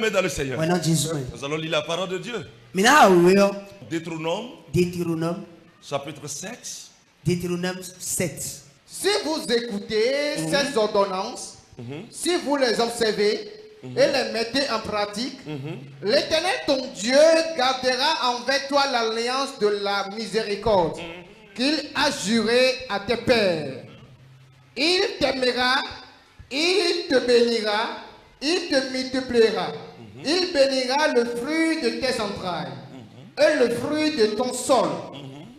Bien-aimés dans le Seigneur, Wana Jésus. nous allons lire la parole de Dieu. Mina weyo Deutéronome, chapitre 7. Deutéronome 7. Si vous écoutez ces ordonnances, si vous les observez et les mettez en pratique, l'Éternel ton Dieu gardera envers toi l'alliance de la miséricorde qu'il a juré à tes pères. Il t'aimera, il te bénira, il te multipliera. Il bénira le fruit de tes entrailles et le fruit de ton sol,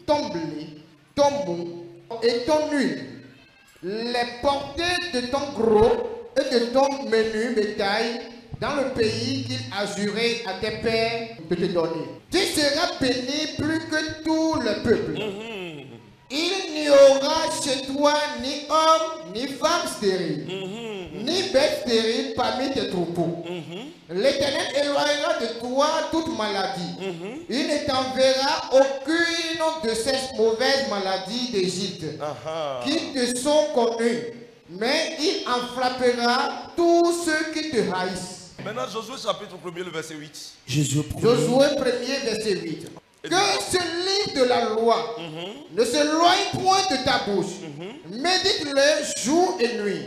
ton blé, ton mou et ton huile, les portées de ton gros et de ton menu bétail dans le pays qu'il a juré à tes pères de te donner. Tu seras béni plus que tout le peuple. Il n'y aura chez toi ni homme ni femme stérile, ni bête stérile parmi tes troupeaux. L'Éternel éloignera de toi toute maladie. Il ne t'enverra aucune de ces mauvaises maladies d'Égypte qui te sont connues, mais il en frappera tous ceux qui te haïssent. Maintenant, Josué chapitre 1er, le verset 8. Josué 1er, verset 8. Que ce livre de la loi ne s'éloigne point de ta bouche. Médite-le jour et nuit.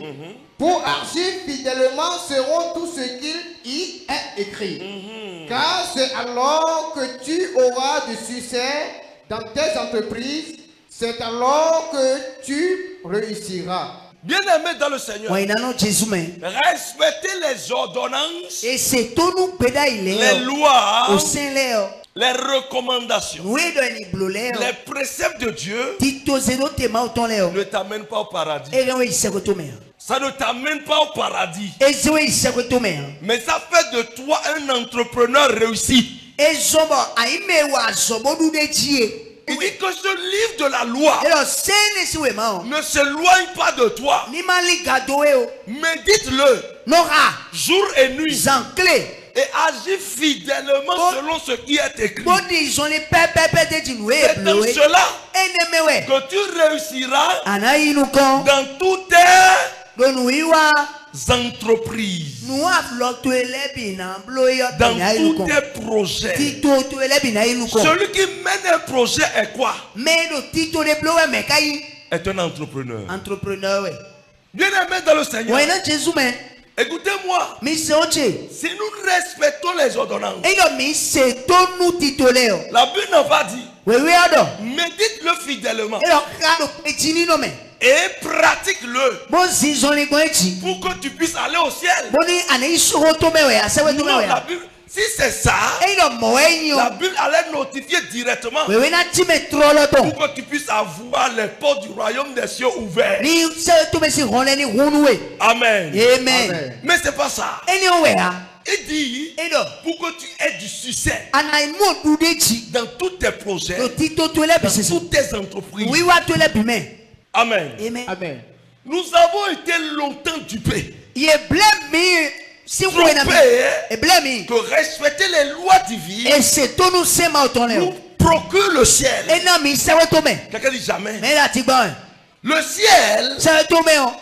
Pour agir fidèlement seront tous ceux qu'il y est écrit. Car c'est alors que tu auras du succès dans tes entreprises. C'est alors que tu réussiras. Bien-aimés dans le Seigneur, respectez les ordonnances, les lois, les recommandations, les préceptes de Dieu ne t'amènent pas au paradis. Ça ne t'amène pas au paradis. Mais ça fait de toi un entrepreneur réussi. Il dit que ce livre de la loi ne s'éloigne pas de toi. Médite-le jour et nuit. Et agis fidèlement selon ce qui est écrit. C'est dans cela que tu réussiras dans toutes tes entreprises, dans tous tes projets. Celui qui mène un projet est quoi? Est un entrepreneur. Bien-aimé dans le Seigneur, écoutez-moi. Si nous respectons les ordonnances, la Bible nous va dire, médite-le fidèlement et pratique-le pour que tu puisses aller au ciel. Non, la Bible, si c'est ça, la Bible allait notifier directement pour que tu puisses avoir les portes du royaume des cieux ouverts. Amen. Amen. Mais c'est pas ça. Il dit pour que tu aies du succès dans tous tes projets, dans toutes tes entreprises. Amen. Amen. Nous avons été longtemps dupés. Que respecter les lois divines nous procure le ciel. Quelqu'un dit jamais. Le ciel,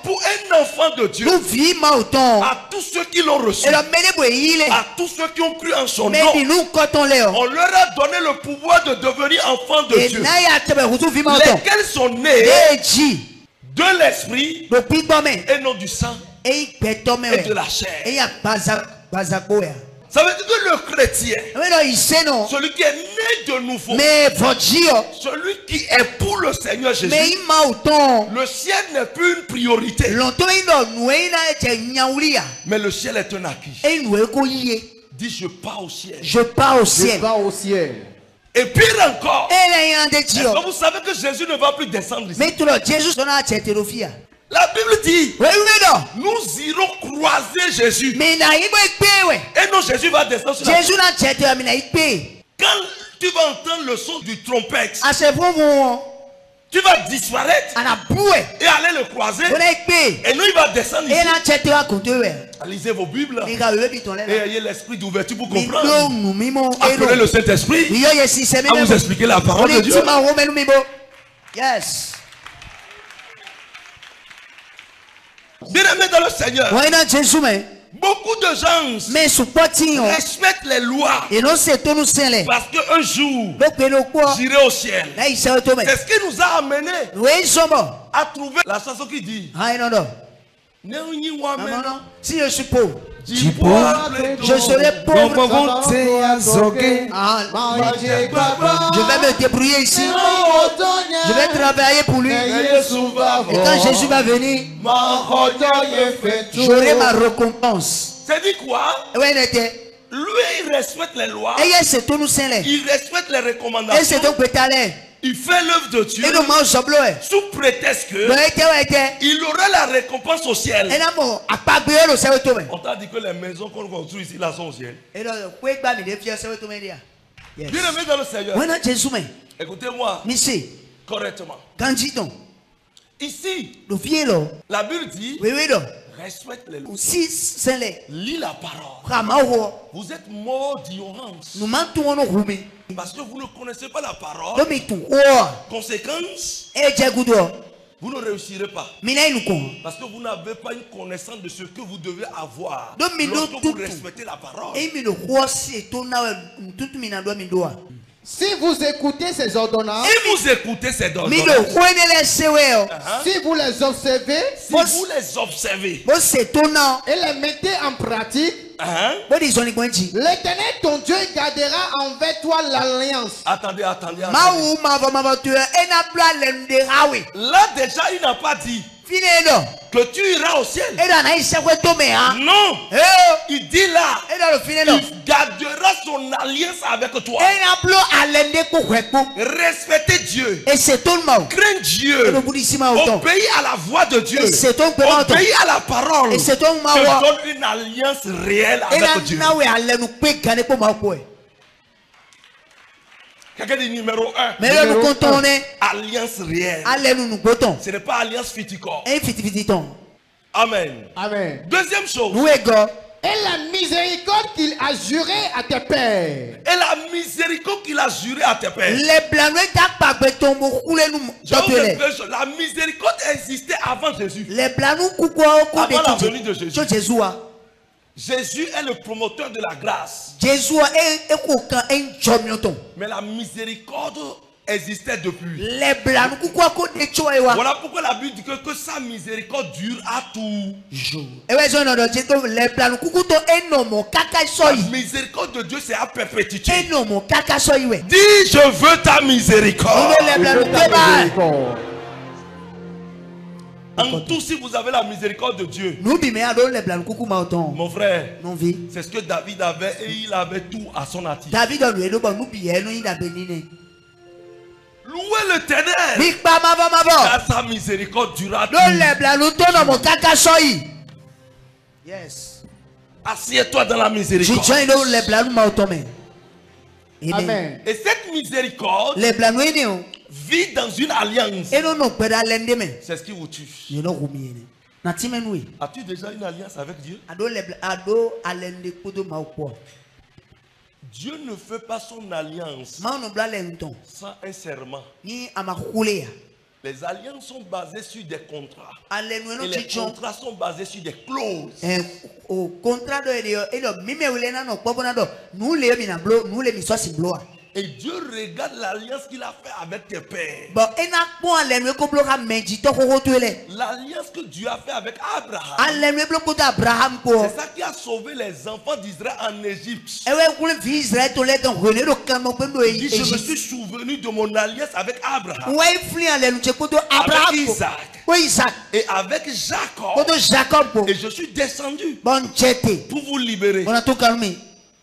pour un enfant de Dieu, à tous ceux qui l'ont reçu, à tous ceux qui ont cru en son nom, on leur a donné le pouvoir de devenir enfants de Dieu, lesquels sont nés de l'esprit et non du sang et de la chair. Ça veut dire que le chrétien, celui qui est né de nouveau, celui qui est pour le Seigneur Jésus, le ciel n'est plus une priorité, mais le ciel est un acquis. Dis, je pars au ciel. Je pars au ciel. Je pars au ciel. Et pire encore, est-ce que vous savez que Jésus ne va plus descendre ici? La Bible dit, nous irons croiser Jésus. Et non, Jésus va descendre sur la terre. Quand tu vas entendre le son du trompette, tu vas disparaître et aller le croiser. Et nous, il va descendre ici. Lisez vos Bibles et ayez l'esprit d'ouverture pour comprendre. Appelez le Saint-Esprit à vous expliquer la parole de Dieu. Yes. Bien-aimés dans le Seigneur, Beaucoup de gens respectent les lois parce qu'un jour, j'irai au ciel. C'est ce qui nous a amené à trouver la chanson qui dit si je suis pauvre, je serai pauvre. Je vais me débrouiller ici. Je vais travailler pour lui. Et quand Jésus va venir, j'aurai ma récompense. C'est dit quoi? Lui, il respecte les lois. Il respecte les recommandations. Il fait l'œuvre de Dieu sous prétexte que il aura la récompense au ciel. On t'a dit que les maisons qu'on construit ici là sont au ciel. Bien aimé dans le Seigneur, écoutez-moi correctement. Ici, la Bible dit respecte les lois. Lis la parole. Vous êtes mort d'ignorance. Parce que vous ne connaissez pas la parole. Conséquence, vous ne réussirez pas. Parce que vous n'avez pas une connaissance de ce que vous devez avoir. Lorsque vous respectez la parole. Si vous écoutez ces ordonnances, si vous les observez, et les mettez en pratique, l'Éternel ton Dieu gardera envers toi l'alliance. Attendez. Là déjà il n'a pas dit que tu iras au ciel. Non. Il dit là, il gardera son alliance avec toi. Respectez Dieu. Crains Dieu. Obéis à la voix de Dieu. Obéis à la parole. Te donne une alliance réelle avec Dieu. Quelqu'un dit numéro 1. Alliance réelle. Ce n'est pas alliance fiticor. Amen. Deuxième chose. Et la miséricorde qu'il a juré à tes pères. La miséricorde existait avant Jésus. Avant la venue de Jésus. Jésus est le promoteur de la grâce. Mais la miséricorde existait depuis. Voilà pourquoi la Bible dit que sa miséricorde dure à tout jour. La miséricorde de Dieu, c'est à perpétuité. Dis, je veux ta miséricorde. En tout, si vous avez la miséricorde de Dieu, mon frère, c'est ce que David avait et il avait tout à son actif. Louez l'Éternel, car sa miséricorde durera toujours. Assieds-toi dans la miséricorde. Amen. Et cette miséricorde vit dans une alliance. C'est ce qui vous tue. As-tu déjà une alliance avec Dieu? Dieu ne fait pas son alliance sans un serment. Les alliances sont basées sur des contrats. Et les contrats sont basés sur des clauses. Et Dieu regarde l'alliance qu'il a fait avec tes pères. L'alliance que Dieu a fait avec Abraham. C'est ça qui a sauvé les enfants d'Israël en Égypte. Il dit, je me suis souvenu de mon alliance avec Abraham, avec Isaac et avec Jacob. Et je suis descendu pour vous libérer.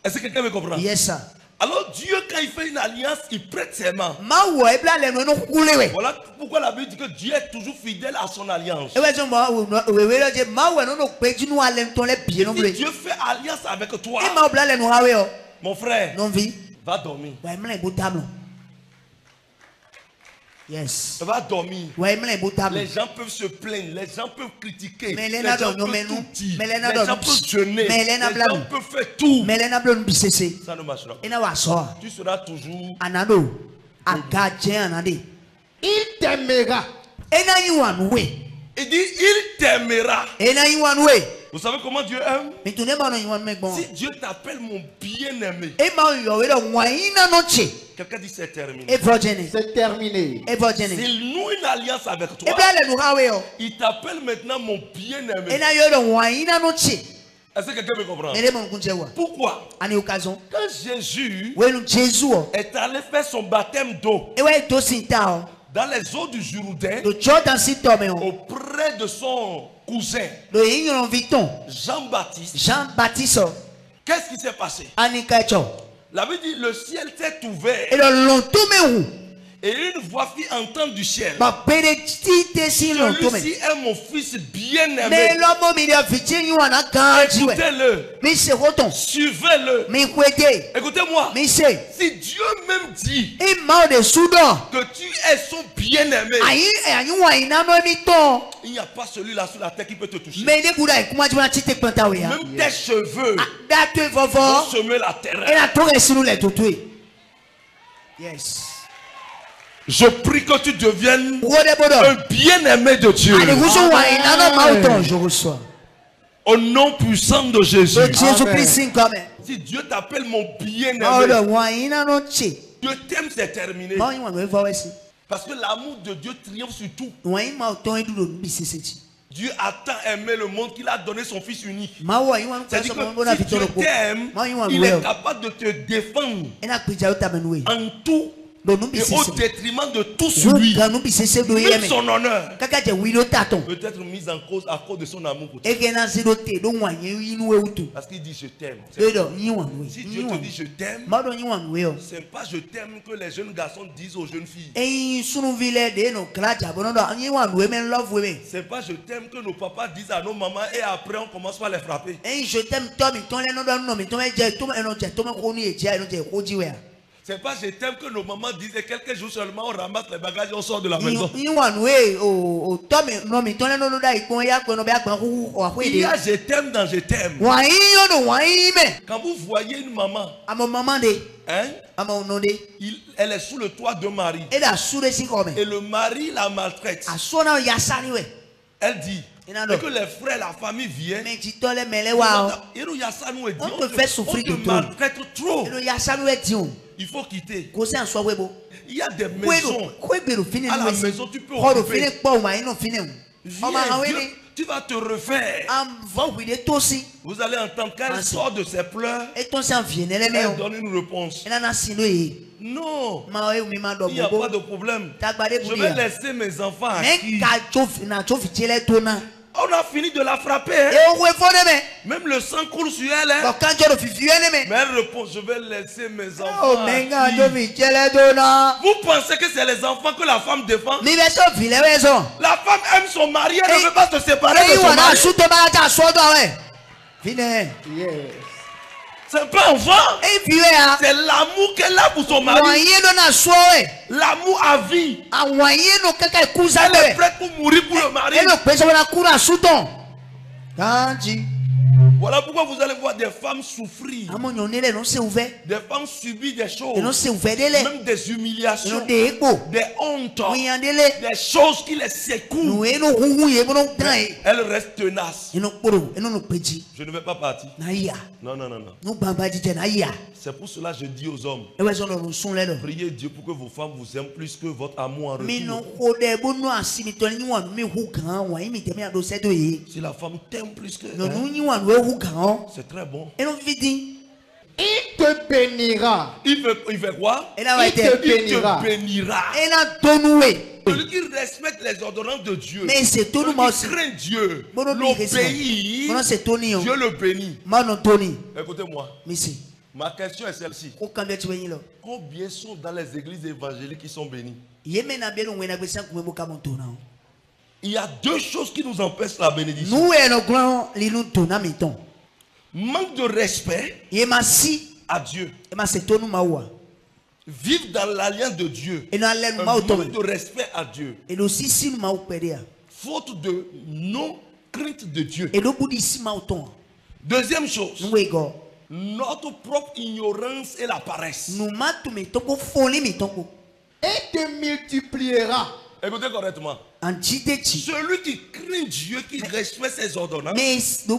Est-ce que quelqu'un me comprend? Yes, sir. Alors Dieu, quand il fait une alliance, il prête ses mains. Voilà pourquoi la Bible dit que Dieu est toujours fidèle à son alliance. Si Dieu fait alliance avec toi, mon frère, va dormir. Yes. Va dormir. Les gens peuvent se plaindre, les gens peuvent critiquer, les gens peuvent tout dire, les gens peuvent jeûner, les gens peuvent faire tout. Ça ne marchera pas. Tu seras toujours. Il t'aimera. Il dit, il t'aimera. Vous savez comment Dieu aime? Si Dieu t'appelle mon bien-aimé, quelqu'un dit c'est terminé. C'est terminé. S'il noue une alliance avec toi, il t'appelle maintenant mon bien-aimé. Est-ce que quelqu'un me comprend? Pourquoi? Quand Jésus est allé faire son baptême d'eau dans les eaux du Jourdain auprès de son cousin Jean-Baptiste, qu'est-ce qui s'est passé? La Bible dit le ciel s'est ouvert et une voix fit entendre du ciel: celui-ci est mon fils bien-aimé, écoutez-le, suivez-le. Écoutez-moi, si Dieu même dit que tu es son bien-aimé, il n'y a pas celui-là sur la terre qui peut te toucher. Même tes cheveux vont semer la terreur. Yes. Je prie que tu deviennes un bien-aimé de Dieu. Je reçois. Au nom puissant de Jésus. Amen. Si Dieu t'appelle mon bien-aimé, Dieu t'aime, c'est terminé. Parce que l'amour de Dieu triomphe sur tout. Dieu a tant aimé le monde qu'il a donné son fils unique. C'est-à-dire que si Dieu t'aime, il est capable de te défendre en tout et au détriment de tout celui, même son honneur, peut-être mis en cause à cause de son amour pour toi. Parce qu'il dit je t'aime. Si Dieu te dit je t'aime, c'est pas je t'aime que les jeunes garçons disent aux jeunes filles. C'est pas je t'aime que nos papas disent à nos mamans et après on commence par les frapper. C'est pas je t'aime que nos mamans disent et quelques jours seulement on ramasse les bagages et on sort de la maison. Il y a je t'aime dans je t'aime. Quand vous voyez une maman, elle est sous le toit d'un mari et le mari la maltraite, elle dit et que les frères, la famille viennent, on te maltraite trop. Il faut quitter. Il y a des maisons. À la maison, tu peux occuper. Viens, tu vas te refaire. Vous allez entendre quand elle sort de ses pleurs, elle donne une réponse. Non, il n'y a pas de problème. Je vais laisser mes enfants acquis. On a fini de la frapper. Même le sang coule sur elle. Mais elle répond, je vais laisser mes enfants. Vous pensez que c'est les enfants que la femme défend? La femme aime son mari, elle ne veut pas se séparer de son mari. C'est pas enfant. C'est l'amour qu'elle a pour son mari. L'amour à vie. Elle est prête pour mourir pour le mari. Voilà pourquoi vous allez voir des femmes souffrir. Des femmes subir des choses. Même des humiliations. Des hontes. Des choses qui les secouent. Elles restent tenaces. Je ne vais pas partir. Non, non, non, non. C'est pour cela que je dis aux hommes, priez Dieu pour que vos femmes vous aiment plus que votre amour en retour. Si la femme t'aime plus que c'est très bon. Il te bénira. Il fait quoi? Il te bénira. Celui qui respecte les ordonnances de Dieu, celui qui craint Dieu, l'obéit, Dieu le bénit. Écoutez-moi. Ma question est celle-ci. Combien sont dans les églises évangéliques qui sont bénies? Il y a deux choses qui nous empêchent la bénédiction. Manque de respect à Dieu. Vivre dans l'alliance de Dieu. Manque de respect à Dieu. Faute de non-crainte de Dieu. Deuxième chose, notre propre ignorance et la paresse. Et te multipliera. Écoutez correctement. Celui qui un Dieu qui respecte ses ordonnances. Dieu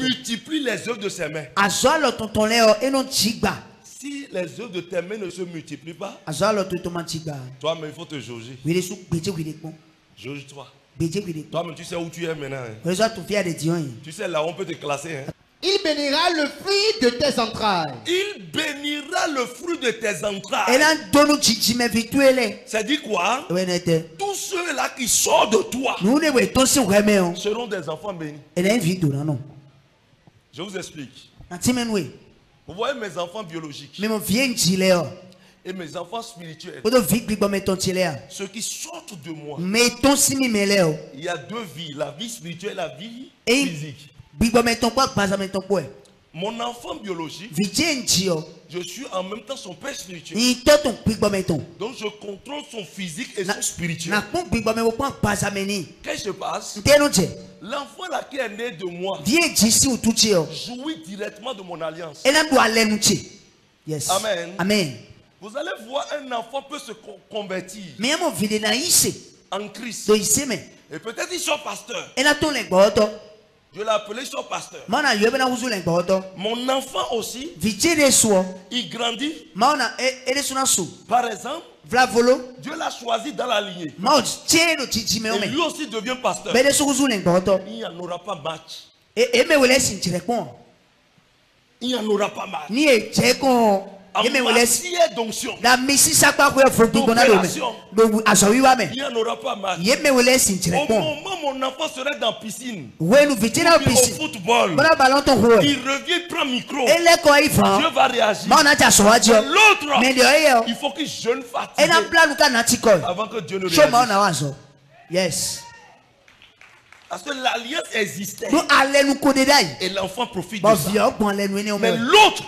multiplie les œuvres de ses mains. Si les œuvres de tes mains ne se multiplient pas, toi-même il faut te jauger. Jauge-toi. Toi-même tu sais où tu es maintenant. Tu sais là où on peut te classer. Il bénira le fruit de tes entrailles. Il bénira le fruit de tes entrailles. Ça dit quoi? Tous ceux-là qui sortent de toi seront des enfants bénis. Je vous explique. Vous voyez mes enfants biologiques et mes enfants spirituels. Ceux qui sortent de moi. Il y a deux vies, la vie spirituelle et la vie physique. Mon enfant biologique, je suis en même temps son père spirituel. Donc je contrôle son physique et son spirituel. Qu'est-ce qui se passe? L'enfant là qui est né de moi jouit directement de mon alliance. Yes. Amen. Amen. Vous allez voir, un enfant peut se convertir en Christ. Et peut-être il sort pasteur. Je l'ai appelé sur pasteur. Mon enfant aussi, il grandit. Par exemple, Dieu l'a choisi dans la lignée. Et lui aussi devient pasteur. Il n'y en aura pas match. Il n'y en aura pas match. En matière d'onction, d'opération, il n'y en aura pas mal. Au moment où mon enfant serait dans la piscine, ou au football, il revient, prend le micro, Dieu va réagir. L'autre, il faut qu'il jeûne fatigué avant que Dieu ne réagisse. Yes. Parce que l'alliance existait. Et l'enfant profite de ça. Mais l'autre,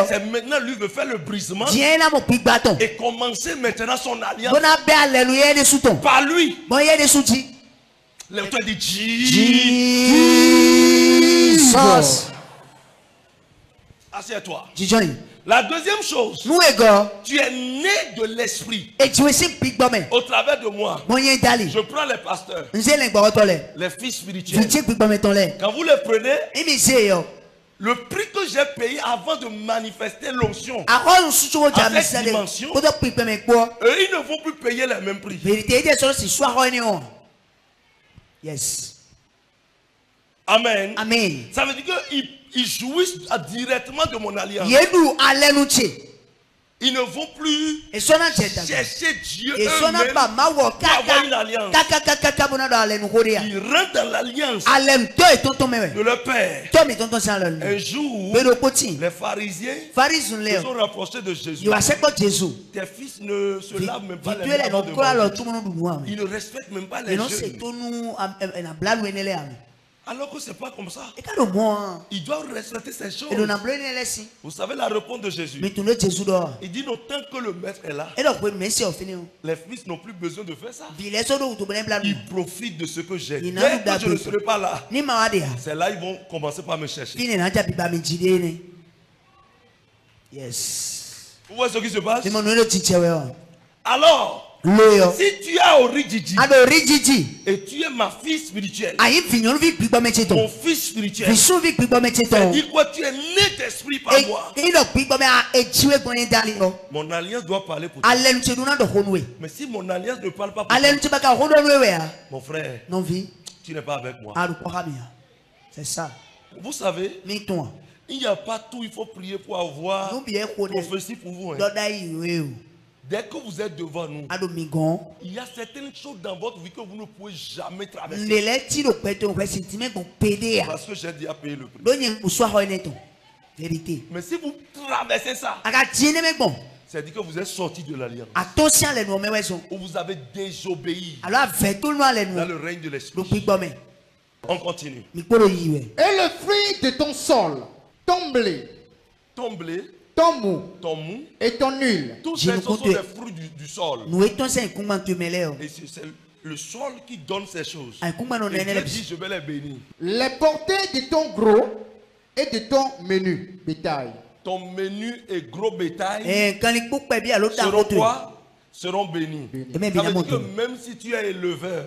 c'est maintenant lui veut faire le brisement. Et commencer maintenant son alliance. Par lui. L'autre dit Jesus. Assieds-toi. La deuxième chose, tu es né de l'esprit. Au travers de moi, je prends les pasteurs, les fils spirituels. Quand vous les prenez, le prix que j'ai payé avant de manifester l'onction à cette dimension, eux, ils ne vont plus payer le même prix. Yes. Amen. Amen. Ça veut dire qu'ils jouissent directement de mon alliance. Ils ne vont plus chercher Dieu eux-mêmes pour avoir une alliance. Ils rentrent dans l'alliance de leur Père. Un jour, les pharisiens se sont rapprochés de Jésus. Tes fils ne se lavent même pas les mains avant de manger. Ils ne respectent même pas les jeûnes. Alors que ce n'est pas comme ça. Ils doivent respecter ces choses. Vous savez la réponse de Jésus. Il dit, tant que le maître est là, les fils n'ont plus besoin de faire ça. Ils profitent de ce que j'ai. Dès que je ne serai pas là, c'est là qu'ils vont commencer par me chercher. Yes. Vous voyez ce qui se passe? Alors, si tu as Orijiji et tu es ma fille spirituelle, mon fils spirituel, ça dit quoi? Tu es né d'esprit par moi. Mon alliance doit parler pour toi. Mais si mon alliance ne parle pas pour toi, mon frère, tu n'es pas avec moi. C'est ça. Vous savez, il n'y a pas tout, il faut prier pour avoir prophétie pour vous. Dès que vous êtes devant nous, il y a certaines choses dans votre vie que vous ne pouvez jamais traverser. Parce que j'ai déjà payé le prix. Mais si vous traversez ça, c'est-à-dire que vous êtes sorti de l'alliance. Ou vous avez désobéi dans le règne de l'esprit. On continue. Et le fruit de ton sol, ton blé, ton mou et ton huile. Tous ces sont des fruits du sol. Et c'est le sol qui donne ces choses. Et Dieu dit, je vais les bénir. Les portées de ton gros et de ton menu bétail. Ton menu et gros bétail seront quoi? Seront bénis. Ça veut dire que même si tu es éleveur,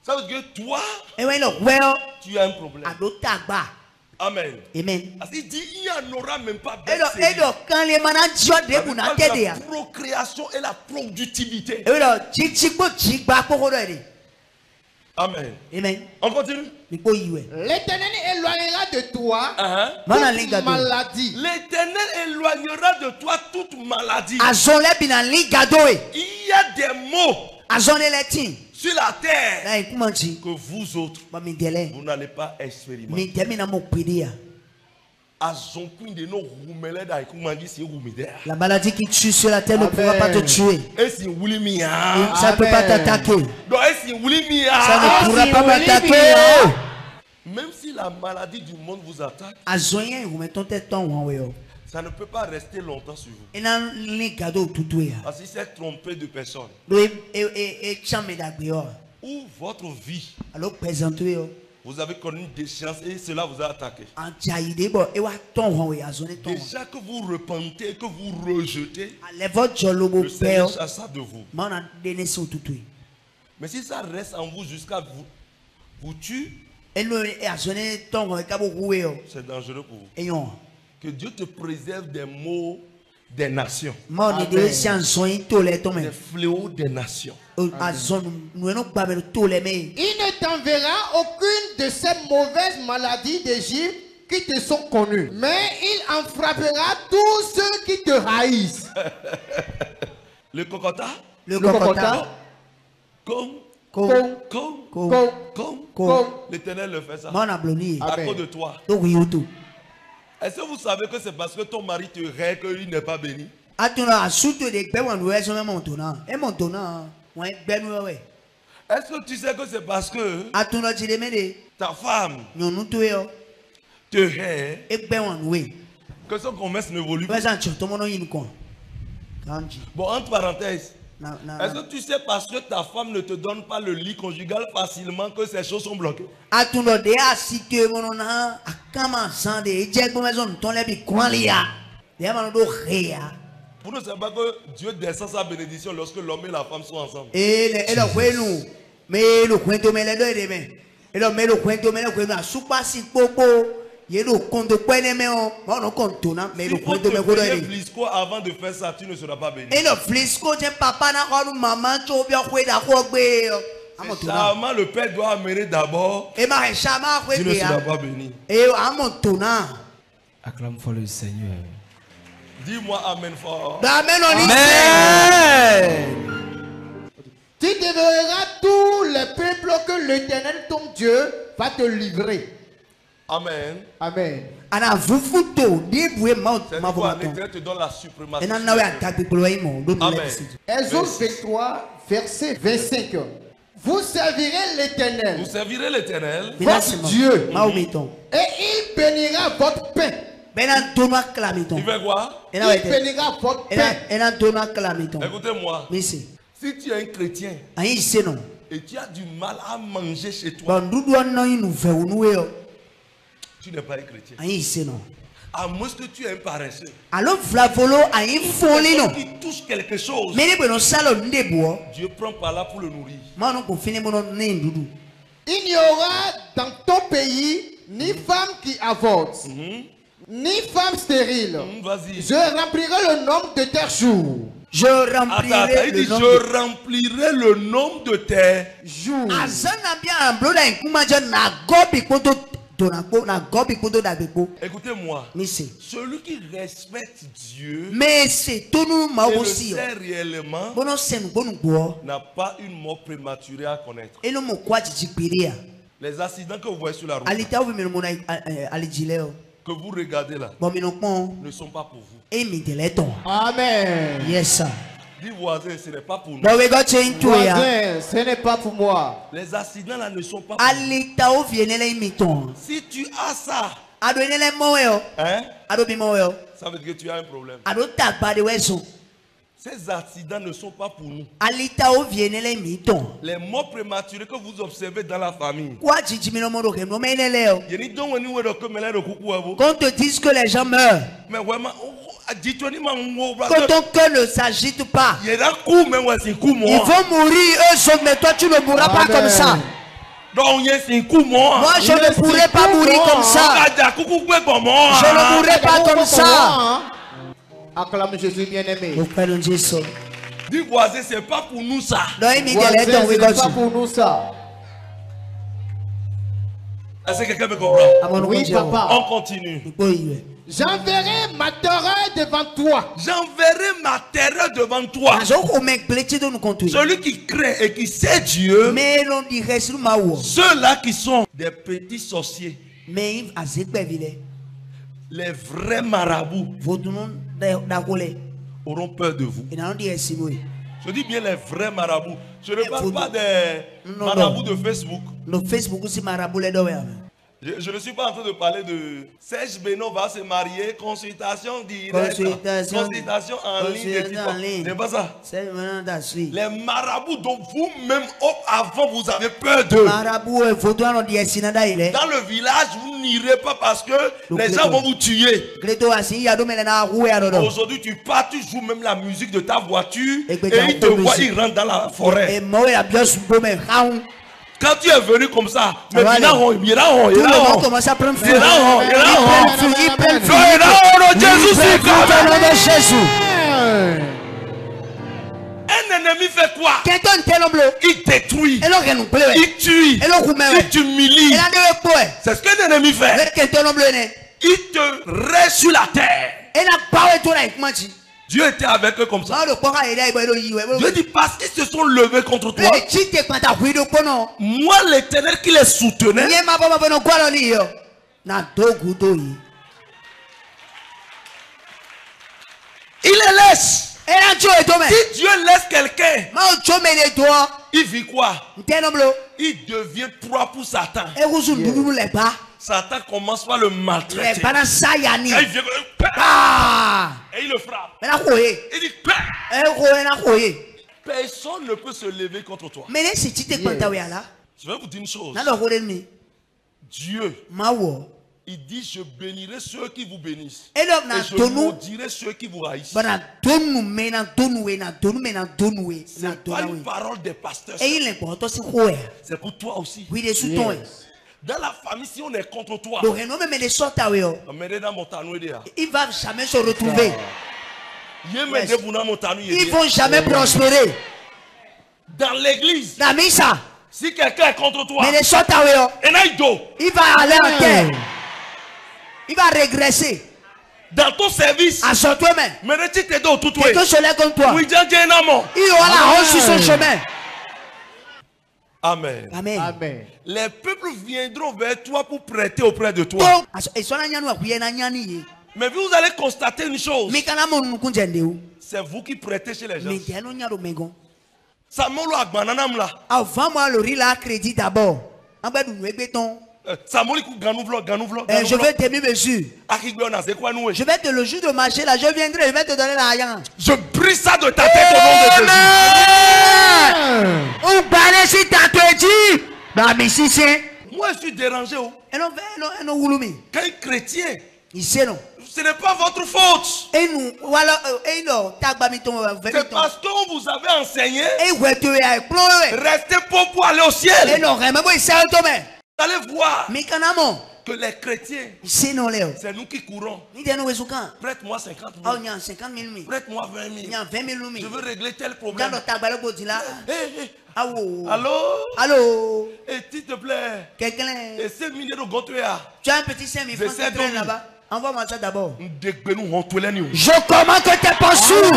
Ça veut dire que toi, tu as un problème. Amen. Amen. Il dit il n'y en aura même pas de la procréation et la productivité. Amen. Amen. On continue. L'Éternel éloignera de toi toute maladie. L'Éternel éloignera de toi toute maladie. Il y a des mots sur la terre que vous autres, vous n'allez pas expérimenter. La maladie qui tue sur la terre ne pourra pas te tuer. Ça ne peut pas t'attaquer. Ça ne pourra pas m'attaquer. Même si la maladie du monde vous attaque, ça ne peut pas rester longtemps sur vous. Parce qu'il s'est trompé de personne. Ou votre vie, vous avez connu une déchéance et cela vous a attaqué. Déjà que vous repentez, que vous rejetez, le Seigneur chasse ça de vous. Mais si ça reste en vous jusqu'à vous tue, c'est dangereux pour vous. Que Dieu te préserve des maux des nations. Des fléaux des nations. Il ne t'enverra aucune de ces mauvaises maladies d'Égypte qui te sont connues. Mais il en frappera tous ceux qui te haïssent. Le cocota. L'Éternel le fait ça. À cause de toi. Est-ce que vous savez que c'est parce que ton mari te rêve qu'il n'est pas béni? Est-ce que tu sais que c'est parce que ta femme te rêve que son commerce n'évolue pas? Bon, entre parenthèses, est-ce que tu sais parce que ta femme ne te donne pas le lit conjugal facilement que ces choses sont bloquées? Pour ne savoir que Dieu descend sa bénédiction lorsque l'homme et la femme sont ensemble. Si vous te fais Blisco avant de faire ça, tu ne seras pas béni. C'est charmant, le père doit amener d'abord. Tu ne seras pas béni. Acclame fort le Seigneur. Dis-moi amen fort. Amen. Tu dévoreras tous les peuples que l'Éternel ton Dieu va te livrer. Amen. Amen. C'est pourquoi l'Éternel te donne la suprématie. Amen. Exode 23, verset 25. Vous servirez l'Éternel. Vous servirez l'Éternel, votre Dieu. Et il bénira votre pain. Il fait quoi? Il bénira votre pain. Écoutez-moi. Si tu es un chrétien et tu as du mal à manger chez toi, tu n'es pas un chrétien. À moins que tu es un paresseux. Qui touche quelque chose, Dieu prend par là pour le nourrir. Il n'y aura dans ton pays ni femme qui avorte, ni femme stérile. Je remplirai le nombre de tes jours. Je remplirai le nombre de tes jours. Écoutez-moi, celui qui respecte Dieu et le sait réellement n'a pas une mort prématurée à connaître. Les accidents que vous voyez sur la route, que vous regardez là, ne sont pas pour vous. Amen. Yes, Dis voisin, ce n'est pas pour nous. Voisin, ce n'est pas pour moi. Les accidents là ne sont pas pour nous. Si tu as ça, ça veut dire que tu as un problème. Ces accidents ne sont pas pour nous. Les morts prématurés que vous observez dans la famille. Quand on te dit que les gens meurent, quand ton cœur ne s'agite pas, ils vont mourir eux seuls, mais toi tu ne mourras pas comme ça. Moi, je ne pourrais pas mourir comme ça. Je ne mourrai pas comme ça. Acclame Jésus bien-aimé. Dis voisin, c'est pas pour nous ça. C'est pas pour nous ça. Est-ce que quelqu'un me comprend? Oui, papa. On continue. J'enverrai ma terreur devant toi. J'enverrai ma terreur devant toi. Celui qui craint et qui sait Dieu, ceux-là qui sont des petits sorciers, les vrais marabouts, auront peur de vous. Je dis bien les vrais marabouts. Je ne parle pas des marabouts de Facebook. Je ne suis pas en train de parler de Serge Beno va se marier, consultation directe, consultation en ligne. C'est pas ça. Les marabouts dont vous-même avant vous avez peur d'eux. Dans le village, vous n'irez pas parce que les gens vont vous tuer. Aujourd'hui, tu pars, tu joues même la musique de ta voiture et ils te voient, ils rentrent dans la forêt. Quand tu es venu comme ça, mais il commence à prendre feu. Un ennemi fait quoi? Il détruit, il tue, il t'humilie. C'est ce qu'un ennemi fait. Il te reste sur la terre. Dieu était avec eux comme ça. Dieu dit parce qu'ils se sont levés contre toi. Moi l'Éternel qui les soutenait. Il les laisse. Si Dieu laisse quelqu'un, il vit quoi? Il devient proie pour Satan. Satan commence par le maltraiter. Et il vient, et il le frappe. Il dit, personne ne peut se lever contre toi. Je vais vous dire une chose. Dieu, il dit, je bénirai ceux qui vous bénissent. Et je maudirai ceux qui vous haïssent. Ce n'est pas une parole des pasteurs. C'est pour toi aussi. Dans la famille, si on est contre toi, il va jamais se retrouver. Ils vont jamais prospérer. Dans l'église, si quelqu'un est contre toi, il va aller en terre. Il va régresser. Dans ton service, quelqu'un se lève contre toi. Il aura la honte sur son chemin. Amen. Amen. Amen. Les peuples viendront vers toi pour prêter auprès de toi. Mais vous allez constater une chose. C'est vous qui prêtez chez les gens. Avant moi, le riz là, crédit d'abord. Je vais te mesure. Je vais te le jour de marcher là, je viendrai, je vais te donner l'argent. Je brise ça de ta tête au nom de Jésus. Moi je suis dérangé. Quand un chrétien, ce n'est pas votre faute. C'est parce qu'on vous avait enseigné. Restez pauvre pour aller au ciel. Vous allez voir que les chrétiens, c'est nous qui courons. Prête-moi 50 000. Prête-moi 20 000. Je veux régler tel problème. Allô? Et s'il te plaît, et 5 000 euros, tu as un petit 5 000 francs là-bas. Envoie-moi ça d'abord. Je commande que tes pensées.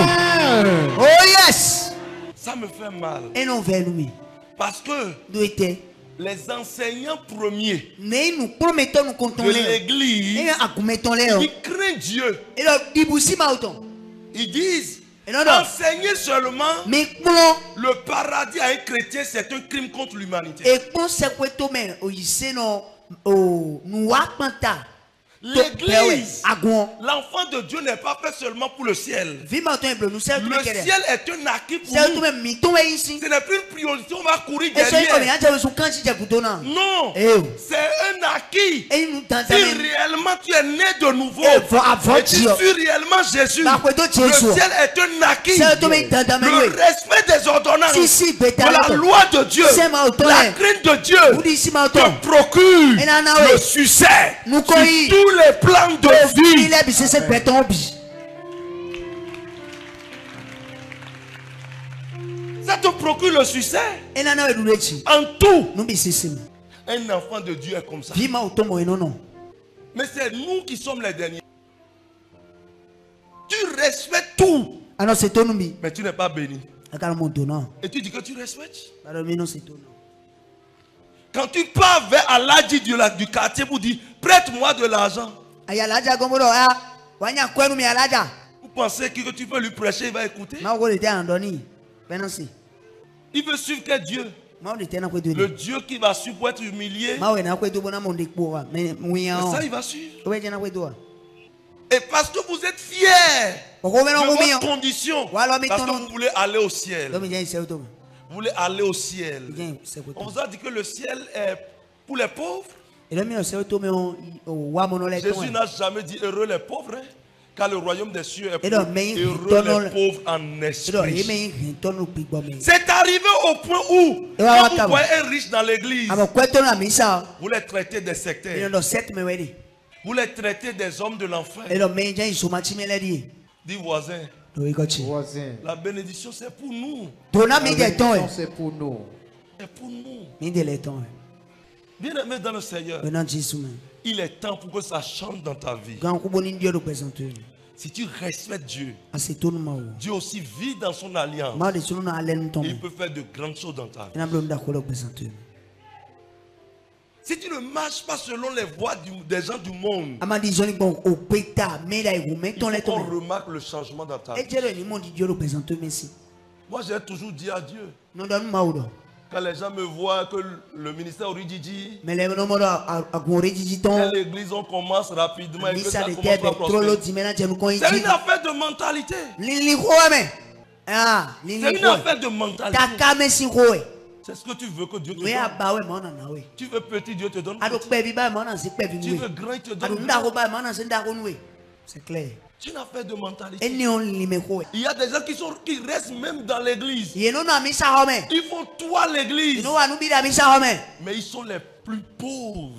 Oh yes. Ça me fait mal. Et non vers nous. Parce que les enseignants premiers de l'église, ils craignent Dieu. Ils disent, enseigner seulement le paradis à un chrétien, c'est un crime contre L'église, l'enfant de Dieu n'est pas fait seulement pour le ciel. Le ciel est un acquis pour nous. Ce n'est plus une priorité, on va courir derrière. Non, c'est un acquis. Si réellement tu es né de nouveau, et tu suis réellement Jésus, le ciel est un acquis. Le respect des ordonnances, de la loi de Dieu, la crainte de Dieu te procure le succès sur tous les plans de vie. Ça te procure le succès en tout. Un enfant de Dieu est comme ça. Mais c'est nous qui sommes les derniers. Tu respectes tout, mais tu n'es pas béni. Et tu dis que tu respectes. Quand tu pars vers Aladji du quartier pour dire prête-moi de l'argent, vous pensez que tu peux lui prêcher, il va écouter? Il veut suivre quel Dieu? Le Dieu qui va suivre pour être humilié. Et ça, il va suivre. Et parce que vous êtes fiers de votre condition, parce que vous voulez aller au ciel. Vous voulez aller au ciel. On vous a dit que le ciel est pour les pauvres. Jésus n'a jamais dit heureux les pauvres, hein, car le royaume des cieux est pour heureux les pauvres en esprit. C'est arrivé au point où quand vous voyez un riche dans l'église, vous les traitez des sectaires. Vous les traitez des hommes de l'enfer. Dis voisin. La bénédiction c'est pour nous. C'est pour nous. C'est pour nous. Bien-aimé dans le Seigneur, il est temps pour que ça change dans ta vie. Si tu respectes Dieu, Dieu aussi vit dans son alliance. Il peut faire de grandes choses dans ta vie. Si tu ne marches pas selon les voies des gens du monde, il faut qu'on remarque le changement dans ta vie. Moi j'ai toujours dit à Dieu, quand les gens me voient que le ministère Oridjidji, quand l'église on commence rapidement et que ça commence à prospérer, c'est une affaire de mentalité. C'est une affaire de mentalité. C'est ce que tu veux que Dieu te donne. Tu veux petit, Dieu te donne petit. Tu veux grand, il te donne grand. C'est clair. C'est une affaire de mentalité. Il y a des gens qui restent même dans l'église. Ils font tout à l'église. Mais ils sont les plus pauvres.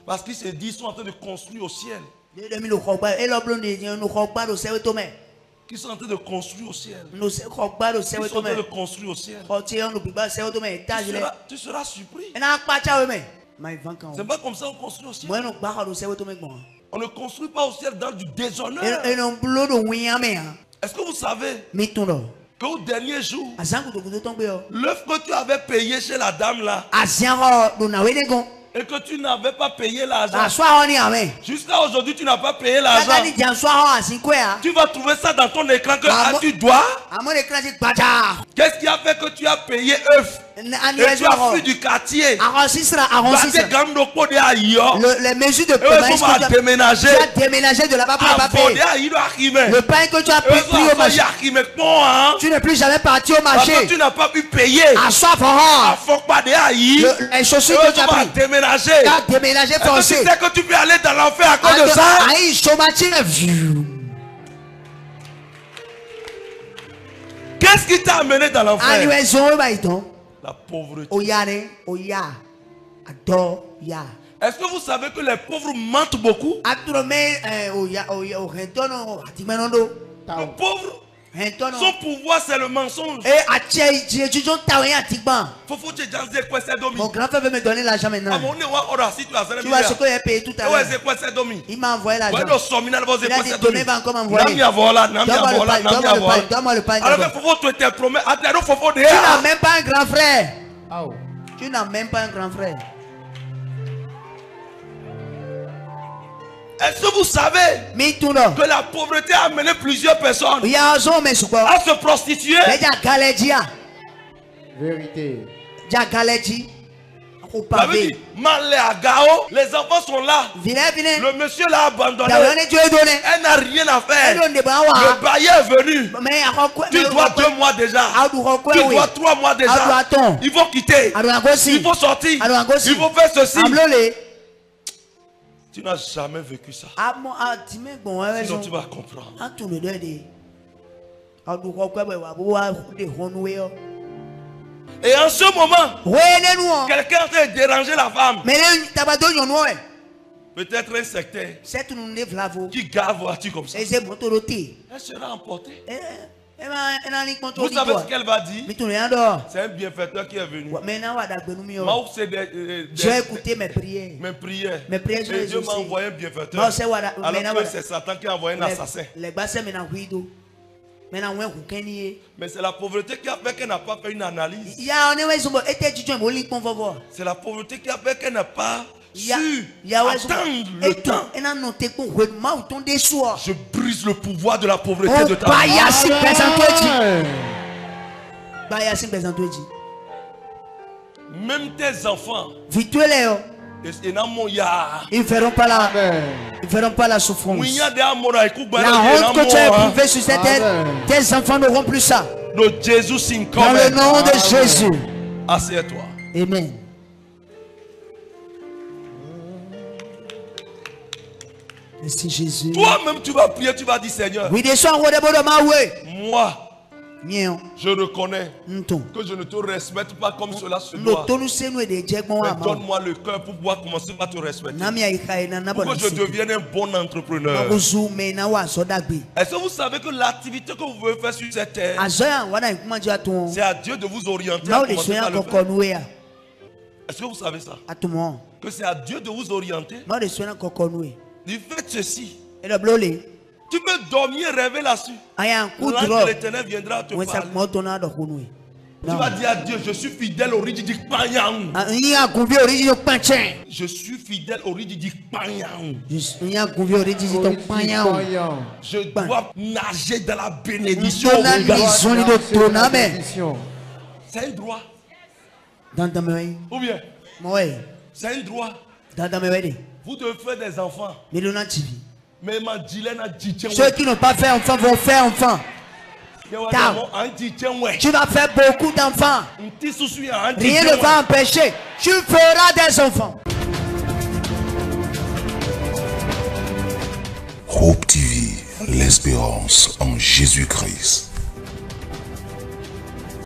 Parce qu'ils se disent qu'ils sont en train de construire au ciel. Qui sont en train de construire au ciel. Qui sont en train de construire au ciel. Tu seras surpris. C'est pas comme ça qu'on construit au ciel. On ne construit pas au ciel dans du déshonneur. Est-ce que vous savez qu'au dernier jour, l'œuf que tu avais payé chez la dame là, et que tu n'avais pas payé l'argent, jusqu'à aujourd'hui tu n'as pas payé l'argent, tu vas trouver ça dans ton écran que tu dois. Qu'est-ce qui a fait que tu as payé œuf et tu as fui du quartier? Les mesures de paiement, tu as déménagé de là-bas pour là-bas payer. Le pain que tu as pris au marché, tu n'es plus jamais parti au marché parce que tu n'as pas pu payer. Les chaussures que tu as pris, déménagé forcé. Tu sais que tu peux aller dans l'enfer à cause de ça. Qu'est-ce qui t'a amené dans l'enfer? La pauvreté. Est-ce que vous savez que les pauvres mentent beaucoup? Le pauvre, son pouvoir c'est le mensonge. Mon grand frère veut me donner l'argent maintenant. Tu vois ce que j'ai payé tout à l'heure. Il m'a envoyé l'argent. Il a dit demain va encore m'envoyer. Donne-moi le pain. Tu n'as même pas un grand frère. Tu n'as même pas un grand frère. Est-ce que vous savez que la pauvreté a amené plusieurs personnes à se prostituer? Vérité. au pavé. Les enfants sont là. Le monsieur l'a abandonné. Elle n'a rien à faire. Le bailleur est venu. Tu dois 2 mois déjà. Tu dois 3 mois déjà. Il faut quitter. Il faut sortir. Il faut faire ceci. Tu n'as jamais vécu ça. Sinon tu vas comprendre. Et en ce moment, quelqu'un a fait déranger la femme. Peut-être un secteur qui gare voiture comme ça. Elle sera emportée. Vous savez ce qu'elle va dire? C'est un bienfaiteur qui est venu. J'ai écouté mes prières. Mes prières. Et Dieu m'a envoyé un bienfaiteur. Alors que c'est Satan qui a envoyé un assassin. Mais c'est la pauvreté qui a fait qu'elle n'a pas fait une analyse. C'est la pauvreté qui a fait qu'elle n'a pas su attendre le temps. Je brise le pouvoir de la pauvreté de ta vie. Même tes enfants, ils ne verront pas la souffrance. La honte que tu as éprouvée sur cette terre, tes enfants n'auront plus ça. Dans le nom de Jésus. Assieds-toi. Amen. Merci Jésus. Toi-même tu vas prier, tu vas dire Seigneur. Moi, je reconnais que je ne te respecte pas comme cela se doit. Mais donne-moi le cœur pour pouvoir commencer par te respecter. Pour que je devienne un bon entrepreneur. Est-ce que vous savez que l'activité que vous pouvez faire sur cette terre, c'est à Dieu de vous orienter à commencer par le faire? Est-ce que vous savez ça? Que c'est à Dieu de vous orienter. Il fait ceci. Tu peux dormir et rêver là-dessus. L'ange de l'Éternel viendra te parler. Tu vas dire à Dieu, je suis fidèle au ridi du Panyang. Je suis fidèle au ridi du Panyang. Je dois nager dans la bénédiction. C'est un droit. Ou bien? C'est un droit. Vous devez faire des enfants. Ceux qui n'ont pas fait enfant vont faire enfant. Tu vas faire beaucoup d'enfants. Rien ne va empêcher. Tu feras des enfants. Hope TV, l'espérance en Jésus-Christ.